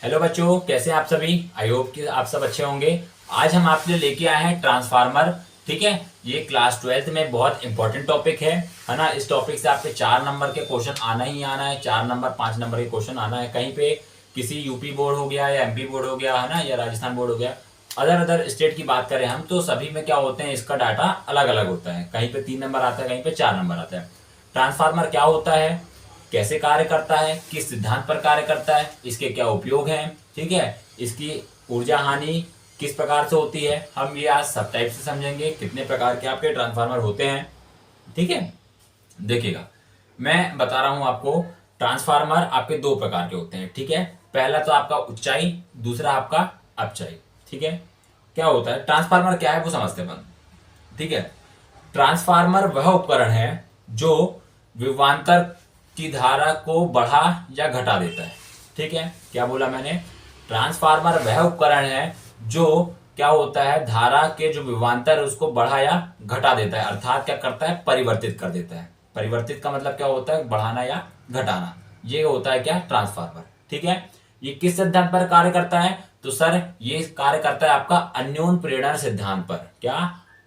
Hello बच्चों, कैसे हैं आप सभी। आई होप कि आप सब अच्छे होंगे। आज हम आपके लिए लेके आए हैं ट्रांसफार्मर। ठीक है, ये क्लास 12th में बहुत इंपॉर्टेंट टॉपिक है ना। इस टॉपिक से आपके 4 नंबर के क्वेश्चन आना ही आना है। 4 नंबर 5 नंबर के क्वेश्चन आना है। कहीं पे किसी यूपी बोर्ड हो गया या एमपी बोर्ड हो गया है ना, या राजस्थान बोर्ड हो गया, अदर अदर स्टेट की बात करें हम तो सभी में क्या होते हैं, इसका डाटा अलग अलग होता है। कहीं पे 3 नंबर आता है, कहीं पे 4 नंबर आता है। ट्रांसफार्मर क्या होता है, कैसे कार्य करता है, किस सिद्धांत पर कार्य करता है, इसके क्या उपयोग हैं, ठीक है, इसकी ऊर्जा हानि किस प्रकार से होती है, हम ये आज सब टाइप से समझेंगे। कितने प्रकार के आपके ट्रांसफार्मर होते हैं, ठीक है। देखिएगा, मैं बता रहा हूं आपको। ट्रांसफार्मर आपके 2 प्रकार के होते हैं, ठीक है। पहला तो आपका उच्चाई, दूसरा आपका अपचाई, ठीक है। क्या होता है ट्रांसफार्मर, क्या है वो समझते हैं अपन, ठीक है। ट्रांसफार्मर वह उपकरण है जो विभवांतर की धारा को बढ़ा या घटा देता है, ठीक है। क्या बोला मैंने, ट्रांसफार्मर वह उपकरण है जो क्या होता है, धारा के जो विभवांतर है उसको बढ़ा या घटा देता है, अर्थात क्या करता है, परिवर्तित कर देता है। परिवर्तित का मतलब क्या होता है, बढ़ाना या घटाना। ये होता है क्या, ट्रांसफार्मर, ठीक है। ये किस सिद्धांत पर कार्य करता है, तो सर ये कार्य करता है आपका अन्योन प्रेरण सिद्धांत पर। क्या,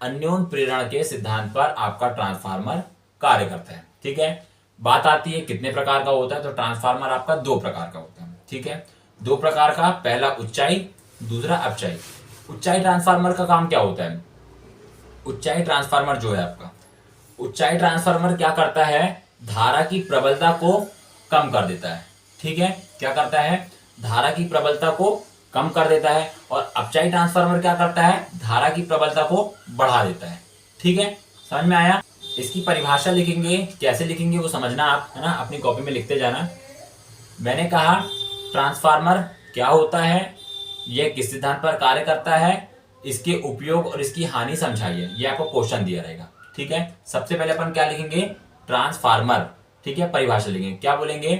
अन्योन प्रेरण के सिद्धांत पर आपका ट्रांसफार्मर कार्य करता है, ठीक है। बात आती है कितने प्रकार का होता है, तो ट्रांसफार्मर आपका 2 प्रकार का होता है, ठीक है। 2 प्रकार का, पहला उच्चाई, दूसरा अपचाई। उच्चाई ट्रांसफार्मर का काम क्या होता है, उच्चाई ट्रांसफार्मर जो है आपका, उच्चाई ट्रांसफार्मर क्या करता है, धारा की प्रबलता को कम कर देता है, ठीक है। क्या करता है, धारा की प्रबलता को कम कर देता है। और अपचाई ट्रांसफार्मर क्या करता है, धारा की प्रबलता को बढ़ा देता है, ठीक है। समझ में आया। इसकी परिभाषा लिखेंगे, कैसे लिखेंगे वो समझना आप, है ना, अपनी कॉपी में लिखते जाना। मैंने कहा ट्रांसफार्मर क्या होता है, यह किस सिद्धांत पर कार्य करता है, इसके उपयोग और इसकी हानि समझाइए। ये आपको क्वेश्चन दिया रहेगा, ठीक है। सबसे पहले अपन क्या लिखेंगे, ट्रांसफार्मर, ठीक है। परिभाषा लिखेंगे, क्या बोलेंगे,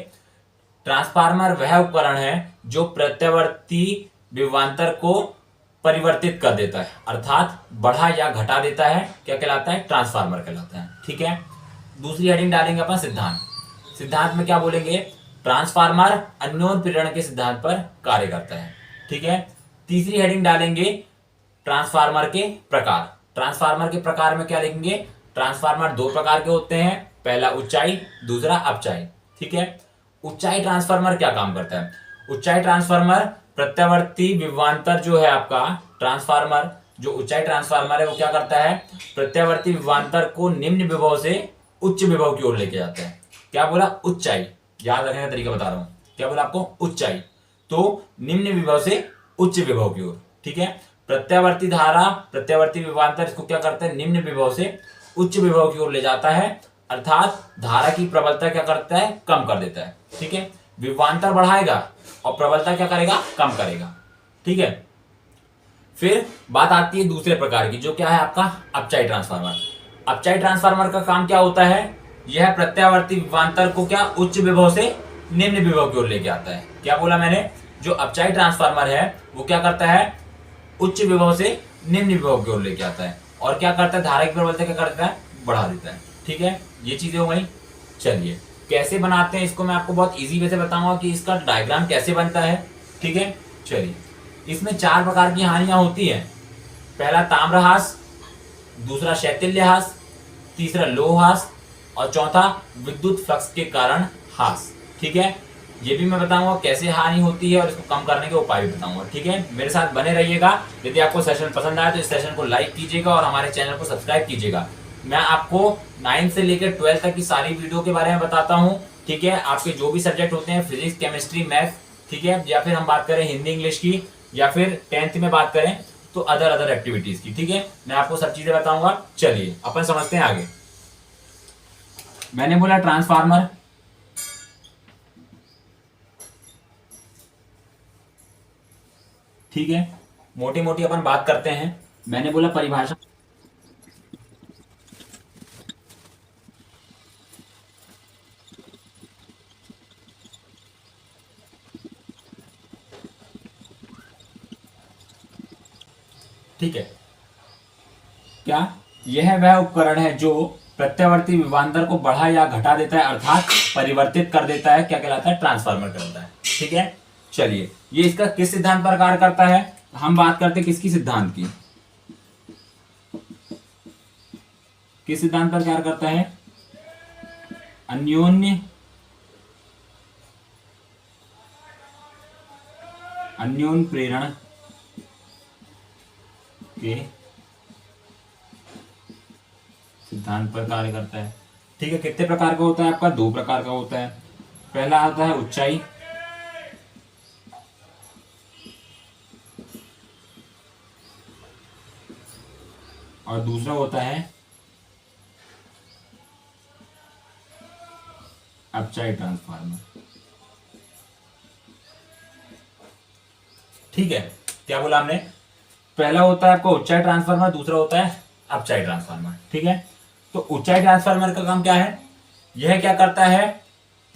ट्रांसफार्मर वह उपकरण है जो प्रत्यावर्ती विभवांतर को परिवर्तित कर देता है, अर्थात बढ़ा या घटा देता है। क्या कहलाता है, ट्रांसफार्मर कहलाता है, ठीक है। दूसरी हेडिंग डालेंगे अपन सिद्धांत। सिद्धांत में क्या बोलेंगे, ट्रांसफार्मर अन्योन प्रेरण के सिद्धांत पर कार्य करता है, ठीक है। तीसरी हेडिंग डालेंगे ट्रांसफार्मर के प्रकार। ट्रांसफार्मर के प्रकार में क्या लिखेंगे, ट्रांसफार्मर 2 प्रकार के होते हैं, पहला उच्चाई, दूसरा अपचाई, ठीक है। उच्चाई ट्रांसफार्मर क्या काम करता है, उच्चाई ट्रांसफार्मर प्रत्यावर्ती विभवांतर जो है आपका ट्रांसफार्मर, जो उच्चाई ट्रांसफार्मर है वो क्या करता है, प्रत्यावर्ती विभवांतर को निम्न विभव से उच्च विभव की ओर लेके जाता है। क्या बोला, उच्चाई, याद रखने का तरीका बता रहा हूं। क्या बोला आपको, उच्चाई, तो निम्न विभव से उच्च विभव की ओर, ठीक है। प्रत्यावर्ती धारा, प्रत्यावर्ती विभवांतर इसको क्या करता है, निम्न विभव से उच्च विभव की ओर ले जाता है, अर्थात धारा की प्रबलता क्या करता है, कम कर देता है, ठीक है। विभवांतर बढ़ाएगा और प्रबलता क्या करेगा, कम करेगा, ठीक है। फिर बात आती है दूसरे प्रकार की, जो क्या है आपका अपचाई ट्रांसफार्मर। अपचाई ट्रांसफार्मर का काम क्या होता है, यह प्रत्यावर्ती विभवांतर को क्या उच्च विभव से निम्न विभव की ओर लेके आता है। क्या बोला मैंने, जो अपचाई ट्रांसफार्मर है वो क्या करता है, उच्च विभव से निम्न विभव की ओर लेके आता है। और क्या करता है, धारा की प्रबलता क्या करता है, बढ़ा देता है, ठीक है। ये चीजें हो गई। चलिए कैसे बनाते हैं इसको मैं आपको बहुत इजी वे से बताऊंगा कि इसका डायग्राम कैसे बनता है, ठीक है। चलिए, इसमें 4 प्रकार की हानियां होती है। पहला ताम्रहास, दूसरा शैथिल्यहास, तीसरा लोहास और चौथा विद्युत फ्लक्स के कारण हास, ठीक है। ये भी मैं बताऊंगा कैसे हानि होती है और इसको कम करने के उपाय भी बताऊंगा, ठीक है। मेरे साथ बने रहिएगा। यदि आपको सेशन पसंद आए तो इस सेशन को लाइक कीजिएगा और हमारे चैनल को सब्सक्राइब कीजिएगा। मैं आपको 9 से लेकर 12 तक की सारी वीडियो के बारे में बताता हूँ, ठीक है। आपके जो भी सब्जेक्ट होते हैं, फिजिक्स, केमिस्ट्री, मैथ, ठीक है, या फिर हम बात करें हिंदी इंग्लिश की, या फिर 10th में बात करें तो अदर एक्टिविटीज की, ठीक है। मैं आपको सब चीजें बताऊंगा। चलिए अपन समझते हैं आगे। मैंने बोला ट्रांसफार्मर, ठीक है, मोटी मोटी अपन बात करते हैं। मैंने बोला परिभाषा, ठीक है। क्या, यह वह उपकरण है जो प्रत्यावर्ती विभवांतर को बढ़ा या घटा देता है, अर्थात परिवर्तित कर देता है। क्या कहलाता है, ट्रांसफार्मर कहलाता है, ठीक है। चलिए, ये इसका किस सिद्धांत पर कार्य करता है? हम बात करते हैं किसकी सिद्धांत की, किस सिद्धांत पर कार्य करता है? अन्योन्य प्रेरण के सिद्धांत पर कार्य करता है। ठीक है, कितने प्रकार का होता है आपका? 2 प्रकार का होता है। पहला आता है ऊंचाई, और दूसरा होता है अपचाई ट्रांसफार्मर। ठीक है, क्या बोला हमने? पहला होता है आपका ऊंचाई ट्रांसफार्मर, दूसरा होता है अपचाई ट्रांसफार्मर। ठीक है, तो ऊंचाई ट्रांसफार्मर का काम क्या है? यह क्या करता है?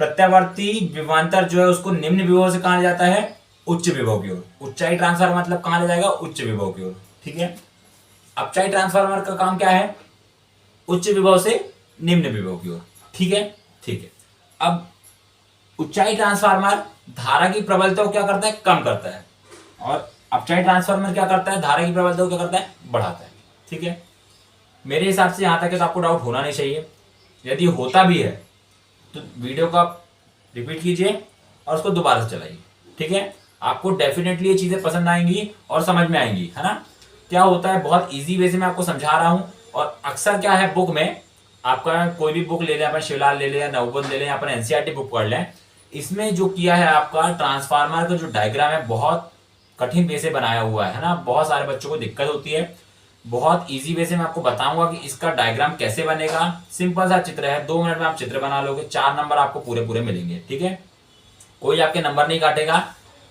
प्रत्यावर्ती विभवांतर जो है उसको निम्न विभव से कहा जाता है उच्च विभव की ओर। ऊंचाई ट्रांसफार्मर मतलब कहां ले जाएगा? उच्च विभव की ओर। ठीक है, अपचाई ट्रांसफार्मर का काम क्या है? उच्च विभव से निम्न विभव की ओर। ठीक है, ठीक है। अब ऊंचाई ट्रांसफार्मर धारा की प्रबलता को क्या करता है? कम करता है, और अपचाई ट्रांसफार्मर क्या करता है? धारा की प्रबलता को क्या करता है? बढ़ाता है। ठीक है, मेरे हिसाब से यहां तक है तो आपको डाउट होना नहीं चाहिए। यदि होता भी है तो वीडियो को आप रिपीट कीजिए और उसको दोबारा से चलाइए। ठीक है, आपको डेफिनेटली ये चीजें पसंद आएंगी और समझ में आएंगी, है ना? क्या होता है, बहुत इजी वे से मैं आपको समझा रहा हूं। और अक्सर क्या है, बुक में आपका कोई भी बुक ले लें, अपन शिवलाल ले लें या नवबोध ले लें, अपन एनसीईआरटी बुक पढ़ लें, इसमें जो किया है आपका ट्रांसफार्मर का जो डायग्राम है बहुत कठिन वे से बनाया हुआ है ना। बहुत सारे बच्चों को दिक्कत होती है। बहुत इजी वे से मैं आपको बताऊंगा कि इसका डायग्राम कैसे बनेगा। सिंपल सा चित्र है, 2 मिनट में आप चित्र बना लोगे, 4 नंबर आपको पूरे पूरे मिलेंगे। ठीक है, कोई आपके नंबर नहीं काटेगा।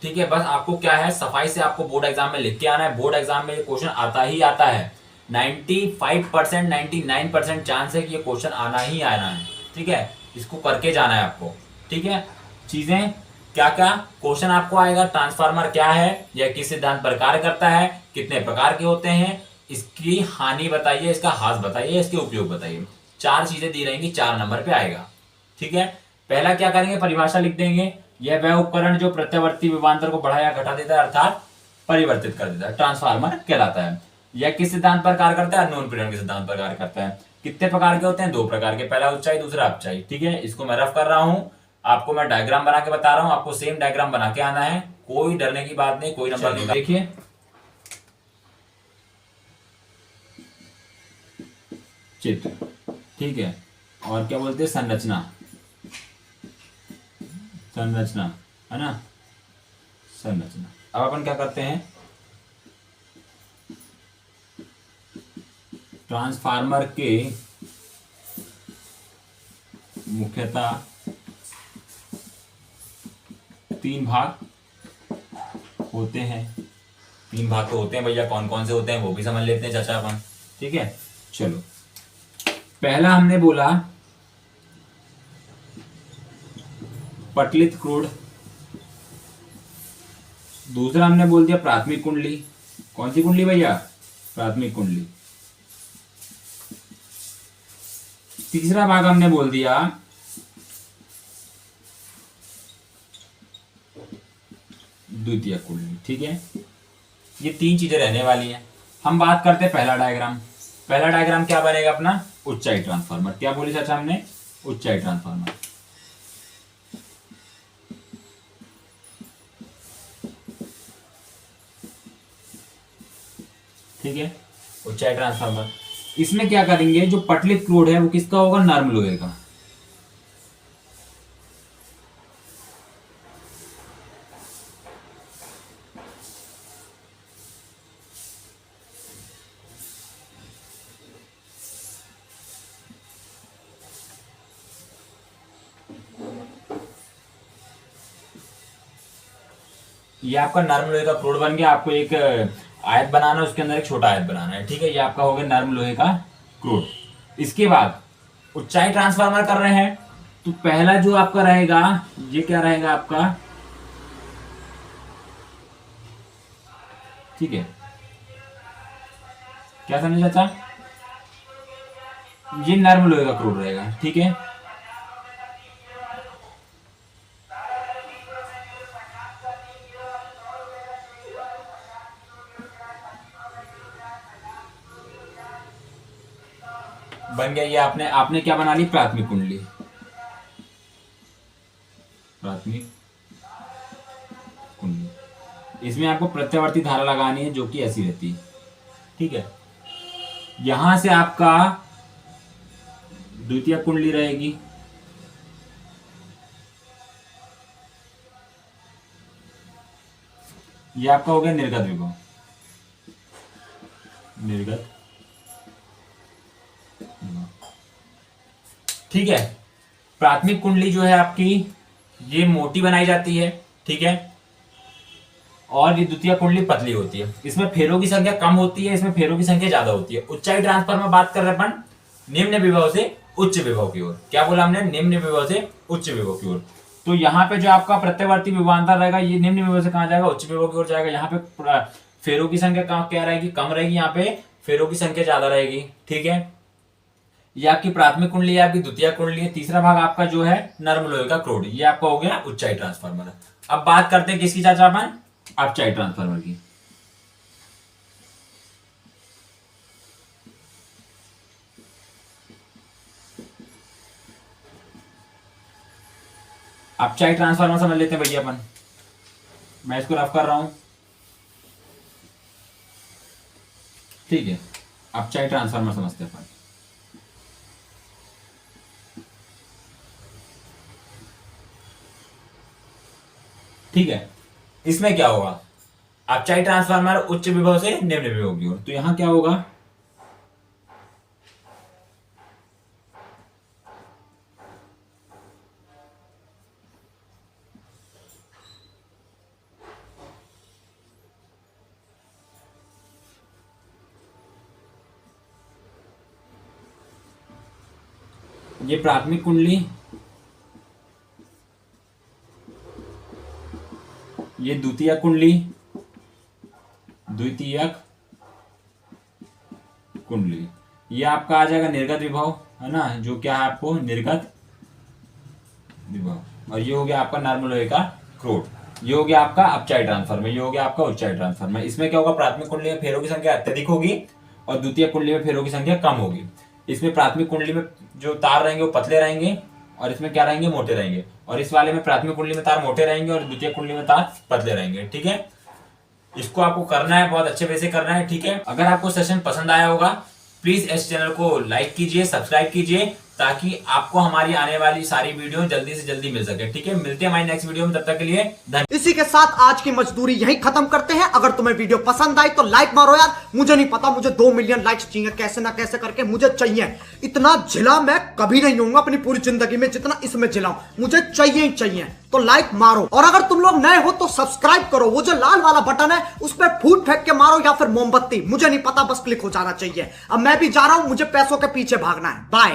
ठीक है, बस आपको क्या है, सफाई से आपको बोर्ड एग्जाम में लिख के आना है। बोर्ड एग्जाम में ये क्वेश्चन आता ही आता है। 95% 99% चांस है कि ये क्वेश्चन आना ही आना है। ठीक है, इसको करके जाना है आपको। ठीक है, चीजें क्या क्या क्वेश्चन आपको आएगा, ट्रांसफार्मर क्या है, यह किस सिद्धांत पर कार्य करता है, कितने प्रकार के होते हैं, इसकी हानि बताइए, इसका हास बताइए, इसके उपयोग बताइए। 4 चीजें दी रहेंगी, 4 नंबर पे आएगा। ठीक है, पहला क्या करेंगे, परिभाषा लिख देंगे। यह वह उपकरण जो प्रत्यावर्ती विभवांतर को बढ़ा या घटा देता है, अर्थात परिवर्तित कर देता है, ट्रांसफार्मर कहलाता है। यह किस सिद्धांत पर कार्य करता है? अन्योन्य प्रेरण के सिद्धांत पर कार्य करता है। कितने प्रकार के होते हैं? 2 प्रकार के, पहला ऊंचाई, दूसरा अपचाई। ठीक है, इसको मैं रफ कर रहा हूं, आपको मैं डायग्राम बना के बता रहा हूं, आपको सेम डायग्राम बना के आना है, कोई डरने की बात नहीं, कोई नंबर नहीं। देखिए चित्र, ठीक है, और क्या बोलते हैं, संरचना, संरचना है ना, संरचना। अब अपन क्या करते हैं, ट्रांसफार्मर के मुख्यतः 3 भाग होते हैं। 3 भाग तो होते हैं भैया, कौन कौन से होते हैं वो भी समझ लेते हैं चाचा अपन। ठीक है, चलो, पहला हमने बोला पटलित क्रूड, दूसरा हमने बोल दिया प्राथमिक कुंडली। कौन सी कुंडली भैया? प्राथमिक कुंडली। तीसरा भाग हमने बोल दिया द्वितीय कुंडली। ठीक है, ये 3 चीजें रहने वाली हैं। हम बात करते हैं पहला डायग्राम। पहला डायग्राम क्या बनेगा अपना? ऊंचाई ट्रांसफार्मर। क्या बोली चाचा हमने? ऊंचाई ट्रांसफार्मर। ठीक है, ऊंचाई ट्रांसफार्मर। इसमें क्या करेंगे, जो पटलित क्रूड है वो किसका होगा? नर्म लोहे का। ये आपका नर्म लोहे का क्रूड बन गया। आपको एक आयत बनाना है, उसके अंदर एक छोटा आयत बनाना है। ठीक है, ये आपका हो गया नर्म लोहे का क्रूड। इसके बाद ऊंचाई ट्रांसफार्मर कर रहे हैं, तो पहला जो आपका रहेगा, ये क्या रहेगा आपका? ठीक है, क्या समझे चाचा? ये नर्म लोहे का क्रूड रहेगा। ठीक है, बन गया ये आपने आपने क्या बना ली, प्राथमिक कुंडली। प्राथमिक कुंडली, इसमें आपको प्रत्यावर्ती धारा लगानी है जो कि ऐसी रहती है, ठीक है। यहां से आपका द्वितीय कुंडली रहेगी, ये आपका हो गया निर्गत विभव, निर्गत, ठीक है। प्राथमिक कुंडली जो है आपकी ये मोटी बनाई जाती है, ठीक है, और ये द्वितीय कुंडली पतली होती है। इसमें फेरों की संख्या कम होती है, इसमें फेरों की संख्या ज्यादा होती है। ऊंचाई ट्रांसफर में बात कर रहे अपन निम्न विभव से उच्च विभव की ओर। क्या बोला हमने, निम्न विभव से उच्च विभव की ओर। तो यहाँ पे जो आपका प्रत्यावर्ती विभवांतर रहेगा ये निम्न विभव से कहां जाएगा, उच्च विभव की ओर जाएगा। यहाँ पे फेरों की संख्या क्या रहेगी, कम रहेगी, यहाँ पे फेरों की संख्या ज्यादा रहेगी, ठीक है। ये आपकी प्राथमिक कुंडली है, आपकी द्वितीय कुंडली है। तीसरा भाग आपका जो है नर्म लोहे का क्रोड, ये आपका हो गया ऊंचाई ट्रांसफार्मर। अब बात करते हैं किसकी चाचा अपन, अपचाई ट्रांसफार्मर की। अपचाई ट्रांसफार्मर समझ लेते हैं भैया अपन, मैं इसको रफ कर रहा हूं, ठीक है। अपचाई ट्रांसफार्मर समझते हैं अपन। ठीक है, इसमें क्या होगा, अपचाई ट्रांसफार्मर उच्च विभव से निम्न विभव की ओर। तो यहां क्या होगा, ये प्राथमिक कुंडली, ये द्वितीय कुंडली, द्वितीयक कुंडली, ये आपका आ जाएगा निर्गत विभव, है ना, जो क्या है आपको निर्गत विभव। और ये हो गया आपका नर्म लोहे का क्रोड, ये हो गया आपका अपचाई ट्रांसफार्मर, ये हो गया आपका उच्चाई ट्रांसफार्मर। इसमें क्या होगा, प्राथमिक कुंडली में फेरों की संख्या अत्यधिक होगी और द्वितीय कुंडली में फेरों की संख्या कम होगी। इसमें प्राथमिक कुंडली में जो तार रहेंगे वो पतले रहेंगे और इसमें क्या रहेंगे, मोटे रहेंगे। और इस वाले में प्राथमिक कुंडली में तार मोटे रहेंगे और द्वितीय कुंडली में तार पतले रहेंगे, ठीक है। इसको आपको करना है, बहुत अच्छे वैसे करना है, ठीक है। अगर आपको सेशन पसंद आया होगा प्लीज इस चैनल को लाइक कीजिए, सब्सक्राइब कीजिए, ताकि आपको हमारी आने वाली सारी वीडियो जल्दी से जल्दी मिल सके, ठीक है। मिलते हैं हमारी नेक्स्ट वीडियो में, तब तक के लिए धन्यवाद। इसी के साथ आज की मजदूरी यहीं खत्म करते हैं। अगर तुम्हें वीडियो पसंद आई तो लाइक मारो यार, मुझे नहीं पता, मुझे 2 मिलियन लाइक्स चाहिए, कैसे ना कैसे करके मुझे चाहिए। इतना झिला मैं कभी नहीं होऊंगा अपनी पूरी जिंदगी में जितना इसमें झिलाऊं, मुझे चाहिए ही चाहिए। तो लाइक मारो, और अगर तुम लोग नए हो तो सब्सक्राइब करो, वो जो लाल वाला बटन है उस पर फूट फेंक के मारो या फिर मोमबत्ती, मुझे नहीं पता, बस क्लिक हो जाना चाहिए। अब मैं भी जा रहा हूं, मुझे पैसों के पीछे भागना है। बाय।